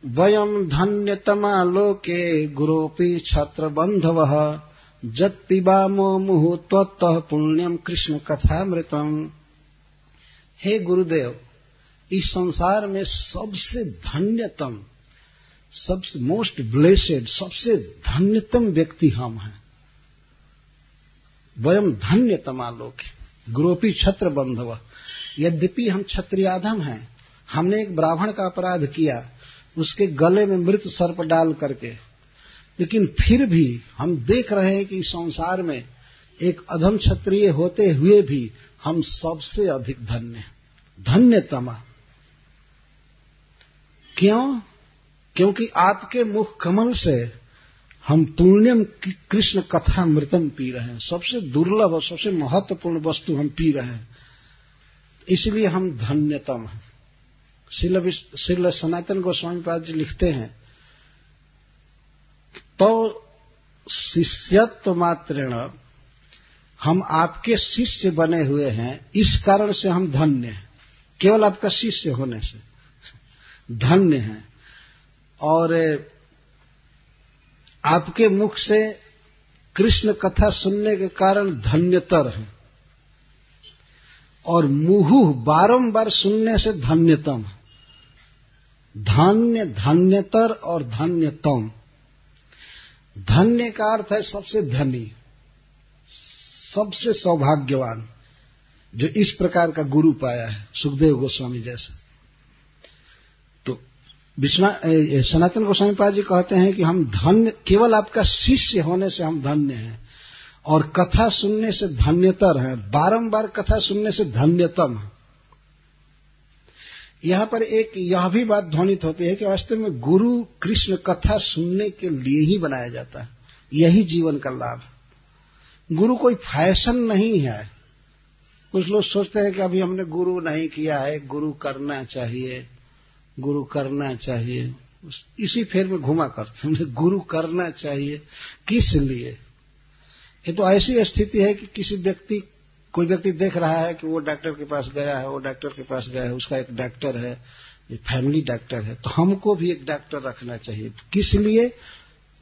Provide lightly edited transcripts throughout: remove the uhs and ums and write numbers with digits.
वयम धन्यतमा लोके गुरोपि छत्र बंधवः जत पिबामो मुहु त्वत्तः पुण्यम कृष्ण कथामृतम। हे गुरुदेव, इस संसार में सबसे धन्यतम, सबसे मोस्ट ब्लेसेड, सबसे धन्यतम व्यक्ति हम हैं। वयम धन्यतमा लोके गुरोपि छत्र बंधव। यद्यपि हम क्षत्रियाधम हैं, हमने एक ब्राह्मण का अपराध किया, उसके गले में मृत सर्प डाल करके, लेकिन फिर भी हम देख रहे हैं कि इस संसार में एक अधम क्षत्रिय होते हुए भी हम सबसे अधिक धन्य हैं, धन्यतमा। क्यों? क्योंकि आपके मुख कमल से हम पुण्यम कृष्ण कथामृतम पी रहे हैं। सबसे दुर्लभ और सबसे महत्वपूर्ण वस्तु हम पी रहे हैं, इसलिए हम धन्यतम हैं। श्रील सनातन गोस्वामी पाद जी लिखते हैं, तो शिष्यत्व मात्रेण, हम आपके शिष्य बने हुए हैं, इस कारण से हम धन्य हैं। केवल आपका शिष्य होने से धन्य हैं। और आपके मुख से कृष्ण कथा सुनने के कारण धन्यतर हैं, और मुहुः बारंबार सुनने से धन्यतम। धन्य, धन्यतर और धन्यतम। धन्य का अर्थ है सबसे धनी, सबसे सौभाग्यवान, जो इस प्रकार का गुरु पाया है, सुखदेव गोस्वामी जैसा। तो सनातन गोस्वामी पाद जी कहते हैं कि हम धन्य, केवल आपका शिष्य होने से हम धन्य हैं, और कथा सुनने से धन्यतर हैं, बारंबार कथा सुनने से धन्यतम है। यहां पर एक यह भी बात ध्वनित होती है कि वास्तव में गुरु कृष्ण कथा सुनने के लिए ही बनाया जाता है। यही जीवन का लाभ है। गुरु कोई फैशन नहीं है। कुछ लोग सोचते हैं कि अभी हमने गुरु नहीं किया है, गुरु करना चाहिए, गुरु करना चाहिए, इसी फेर में घुमा करते हैं। गुरु करना चाहिए किस लिए? ये तो ऐसी स्थिति है कि कोई व्यक्ति देख रहा है कि वो डॉक्टर के पास गया है, वो डॉक्टर के पास गया है, उसका एक डॉक्टर है, ये फैमिली डॉक्टर है, तो हमको भी एक डॉक्टर रखना चाहिए। किस लिए?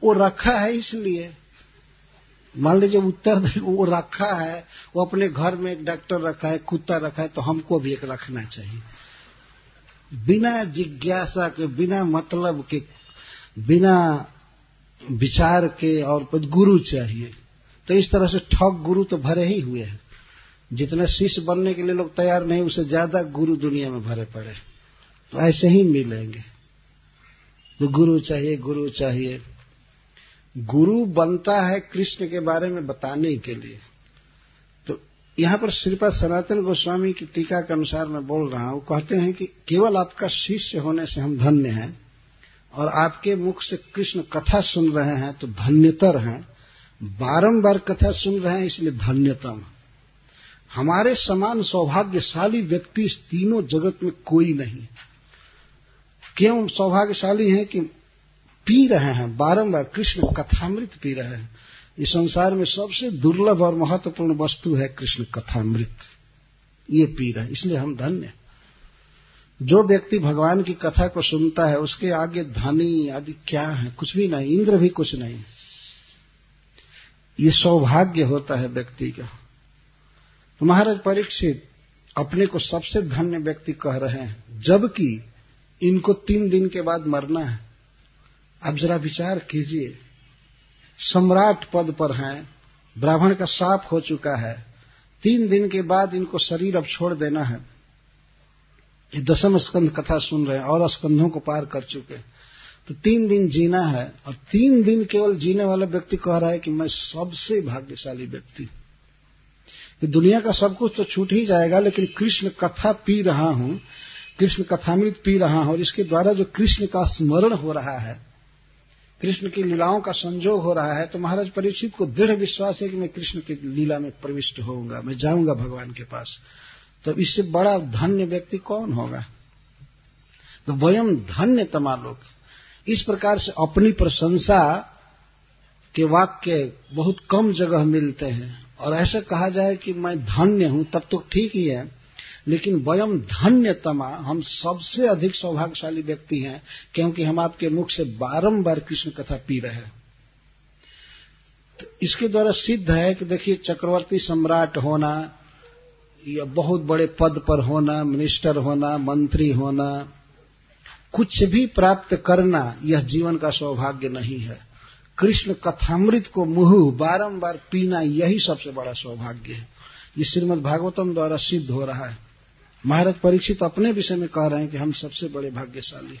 वो रखा है इसलिए। मान लीजिए उत्तर वो रखा है, वो अपने घर में एक डॉक्टर रखा है, कुत्ता रखा है, तो हमको भी एक रखना चाहिए। बिना जिज्ञासा के, बिना मतलब के, बिना विचार के, और गुरु चाहिए। तो इस तरह से ठग गुरु तो भरे ही हुए हैं। जितने शिष्य बनने के लिए लोग तैयार नहीं, उससे ज्यादा गुरु दुनिया में भरे पड़े। तो ऐसे ही मिलेंगे। तो गुरु चाहिए, गुरु चाहिए। गुरु बनता है कृष्ण के बारे में बताने के लिए। तो यहां पर श्रीपाद सनातन गोस्वामी की टीका के अनुसार मैं बोल रहा हूं, कहते हैं कि केवल आपका शिष्य होने से हम धन्य हैं, और आपके मुख से कृष्ण कथा सुन रहे हैं तो धन्यतर हैं। बारंबार कथा सुन रहे हैं इसलिए धन्यतम। हमारे समान सौभाग्यशाली व्यक्ति इस तीनों जगत में कोई नहीं। क्यों सौभाग्यशाली हैं? कि पी रहे हैं बारंबार कृष्ण कथामृत पी रहे हैं। इस संसार में सबसे दुर्लभ और महत्वपूर्ण वस्तु है कृष्ण कथामृत, ये पी रहे हैं, इसलिए हम धन्य। जो व्यक्ति भगवान की कथा को सुनता है उसके आगे धनी आदि क्या है? कुछ भी नहीं, इंद्र भी कुछ नहीं। ये सौभाग्य होता है व्यक्ति का। तो महाराज परीक्षित अपने को सबसे धन्य व्यक्ति कह रहे हैं, जबकि इनको 3 दिन के बाद मरना है। आप जरा विचार कीजिए, सम्राट पद पर हैं, ब्राह्मण का शाप हो चुका है, 3 दिन के बाद इनको शरीर अब छोड़ देना है। ये 10वें स्कंध कथा सुन रहे हैं और स्कंधों को पार कर चुके हैं। तो 3 दिन जीना है, और 3 दिन केवल जीने वाला व्यक्ति कह रहा है कि मैं सबसे भाग्यशाली व्यक्ति। दुनिया का सब कुछ तो छूट ही जाएगा, लेकिन कृष्ण कथा पी रहा हूं, कृष्ण कथामृत पी रहा हूं, और इसके द्वारा जो कृष्ण का स्मरण हो रहा है, कृष्ण की लीलाओं का संजोग हो रहा है, तो महाराज परीक्षित को दृढ़ विश्वास है कि मैं कृष्ण की लीला में प्रविष्ट होऊंगा, मैं जाऊंगा भगवान के पास। तो इससे बड़ा धन्य व्यक्ति कौन होगा? तो वयम धन्यतमा लोक। इस प्रकार से अपनी प्रशंसा के वाक्य बहुत कम जगह मिलते हैं, और ऐसे कहा जाए कि मैं धन्य हूं तब तो ठीक ही है, लेकिन वयम धन्यतमा, हम सबसे अधिक सौभाग्यशाली व्यक्ति हैं, क्योंकि हम आपके मुख से बारंबार कृष्ण कथा पी रहे हैं। तो इसके द्वारा सिद्ध है कि देखिए, चक्रवर्ती सम्राट होना या बहुत बड़े पद पर होना, मिनिस्टर होना, मंत्री होना, कुछ भी प्राप्त करना, यह जीवन का सौभाग्य नहीं है। कृष्ण कथामृत को मुंह बारंबार पीना, यही सबसे बड़ा सौभाग्य है। ये श्रीमद् भागवतम द्वारा सिद्ध हो रहा है। महाराज परीक्षित अपने विषय में कह रहे हैं कि हम सबसे बड़े भाग्यशाली।